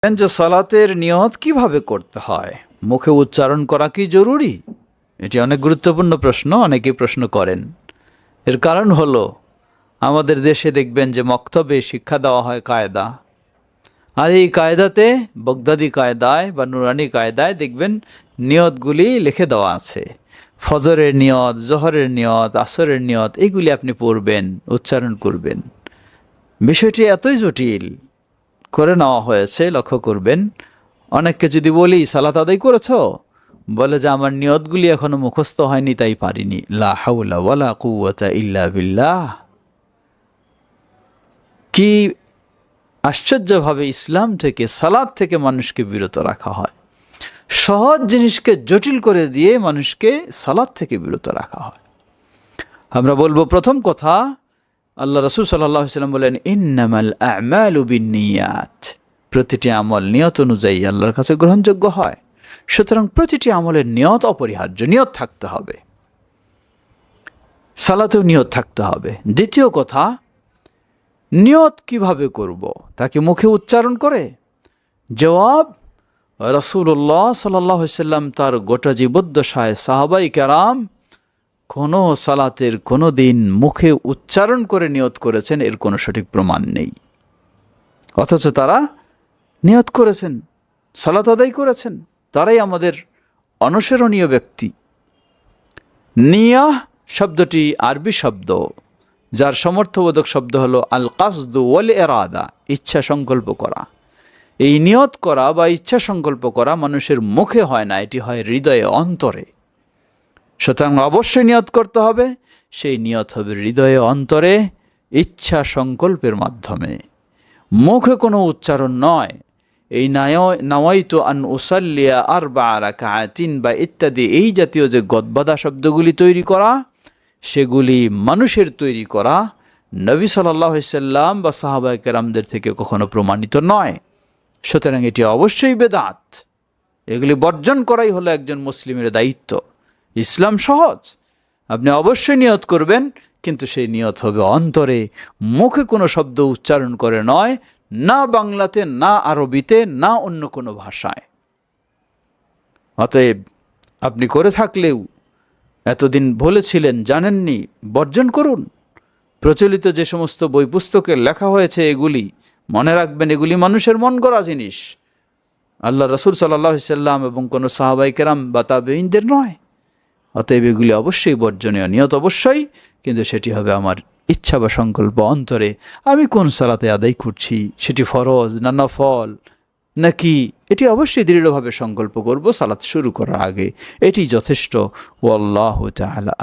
যে সালাতের নিয়ত কিভাবে করতে হয়, মুখে উচ্চারণ করা কি জরুরি? এটি অনেক গুরুত্বপূর্ণ প্রশ্ন, অনেকেই প্রশ্ন করেন। এর কারণ হলো আমাদের দেশে দেখবেন যে মক্তবে শিক্ষা দেওয়া হয় কায়দা, আর এই কায়দাতে বগদাদি কায়দায় বা নুরানি কায়দায় দেখবেন নিয়তগুলি লিখে দেওয়া আছে। ফজরের নিয়ত, জোহরের নিয়ত, আসরের নিয়ত, এইগুলি আপনি পড়বেন, উচ্চারণ করবেন। বিষয়টি এতই জটিল করে নেওয়া হয়েছে, লক্ষ্য করবেন। অনেককে যদি বলি সালাত আদায় করেছো, বলে যে আমার নিয়তগুলি এখনো মুখস্থ হয়নি, তাই পারিনি। লা হাওলা ওয়ালা কুওয়াতা ইল্লা বিল্লাহ। কি আশ্চর্যভাবে ইসলাম থেকে, সালাত থেকে মানুষকে বিরত রাখা হয়। সহজ জিনিসকে জটিল করে দিয়ে মানুষকে সালাত থেকে বিরত রাখা হয়। আমরা বলবো, প্রথম কথা, আল্লাহ রাসূল সাল্লাল্লাহু আলাইহি ওয়াসাল্লাম বলেন, ইন্নামাল আ'মালু বিন্নিয়াত। প্রতিটি আমল নিয়ত অনুযায়ী আল্লাহর কাছে গ্রহণযোগ্য হয়। সুতরাং প্রতিটি আমলের নিয়ত অপরিহার্য, নিয়ত থাকতে হবে। সালাতেও নিয়ত থাকতে হবে। দ্বিতীয় কথা, নিয়ত কিভাবে করব? তাকে মুখে উচ্চারণ করে? জবাব, রাসূলুল্লাহ সাল্লাল্লাহু আলাইহি ওয়াসাল্লাম তার গোটা জীবদ্দশায় সাহাবায়ে কেরাম কোনো সালাতের কোনো দিন মুখে উচ্চারণ করে নিয়ত করেছেন এর কোনো সঠিক প্রমাণ নেই। অথচ তারা নিয়ত করেছেন, সালাত আদায় করেছেন। তারাই আমাদের অনুসরণীয় ব্যক্তি। নিয়াহ শব্দটি আরবি শব্দ, যার সমর্থবোধক শব্দ হলো আল কাসদু ওয়াল ইরাদা, ইচ্ছা সংকল্প করা। এই নিয়ত করা বা ইচ্ছা সংকল্প করা মানুষের মুখে হয় না, এটি হয় হৃদয়ে, অন্তরে। সুতরাং অবশ্যই নিয়ত করতে হবে। সেই নিয়ত হবে হৃদয়ে, অন্তরে, ইচ্ছা সংকল্পের মাধ্যমে, মুখে কোনো উচ্চারণ নয়। এই নাওয়াইতু আন উসাল্লিয়া আরবা রাকাআতিন বা ইত্যাদি এই জাতীয় যে গদবাদা শব্দগুলি তৈরি করা, সেগুলি মানুষের তৈরি করা, নবী সাল্লাল্লাহু আলাইহি সাল্লাম বা সাহাবায়ে কেরামদের থেকে কখনো প্রমাণিত নয়। সুতরাং এটি অবশ্যই বেদাত। এগুলি বর্জন করাই হলো একজন মুসলিমের দায়িত্ব। ইসলাম সহজ, আপনি অবশ্যই নিয়ত করবেন, কিন্তু সেই নিয়ত হবে অন্তরে, মুখে কোনো শব্দ উচ্চারণ করে নয়, না বাংলাতে, না আরবিতে, না অন্য কোনো ভাষায়। অতএব আপনি করে থাকলেও এতদিন বলেছিলেন, জানেননি, বর্জন করুন। প্রচলিত যে সমস্ত বই পুস্তকে লেখা হয়েছে এগুলি মনে রাখবেন, এগুলি মানুষের মন গড়া জিনিস, আল্লাহ রাসূল সাল্লাল্লাহু আলাইহি সাল্লাম এবং কোনো সাহাবায়ে কেরাম বা তাবেঈনদের নয়। অতএব এগুলি অবশ্যই বর্জনীয়। নিয়ত অবশ্যই, কিন্তু সেটি হবে আমার ইচ্ছা বা সংকল্প অন্তরে। আমি কোন সালাতে আদায় করছি, সেটি ফরজ না নফল নাকি, এটি অবশ্যই দৃঢ়ভাবে সংকল্প করব সালাত শুরু করার আগে। এটি যথেষ্ট। ওয়াল্লাহু তাআলা।